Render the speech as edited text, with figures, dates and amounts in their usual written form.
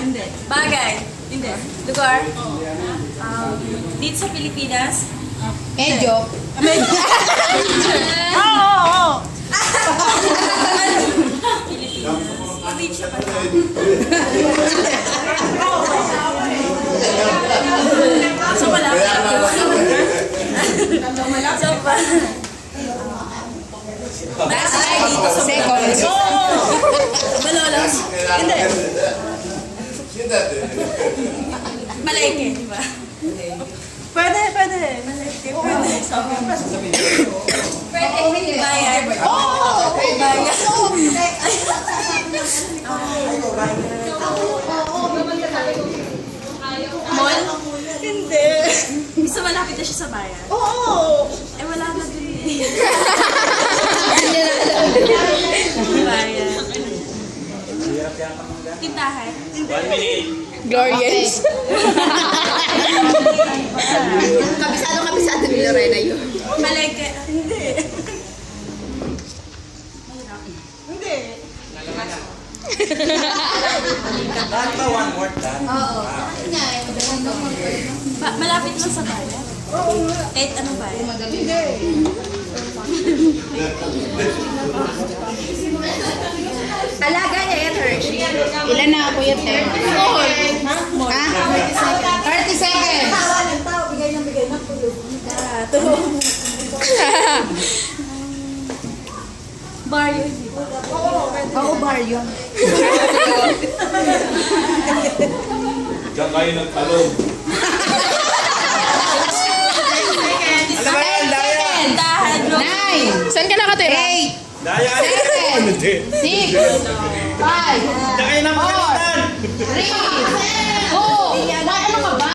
Hindi. Bagay. Hindi. Lugar. Dito sa Pilipinas. Medyo. Oo. Pilipinas. Probinsya pa lang. So wala. So pa. Nasa dito sa Second. Malolos. Hindi. Malengke, di ba? Pwede. Pwede. Sabi mo. Pwede. Bayan. Oo! Bayan. Mall? Hindi. Gusto malapit na siya sa bayan. Oo! Eh wala na din eh. Bayan. Tindahan. Glorious. Kabisado ni Lorena yun. Malengke. Hindi. Hindi. One more time. Malapit lang sa bayan. Oo nga. Kahit anong bayan. Hindi. Alaga niya yan, Hershey. Ilan na ako yun, Ter? Ha? 30 seconds. Barrio, di ba? Oo, bar yun. Diyan kayo nagtalong. Alam mo yan, Daya? Tindahan, bro. 9, Saan ka nakatira? 8, Daya! 7, 6, 5, Diyan kayo nang pagalitan! 3,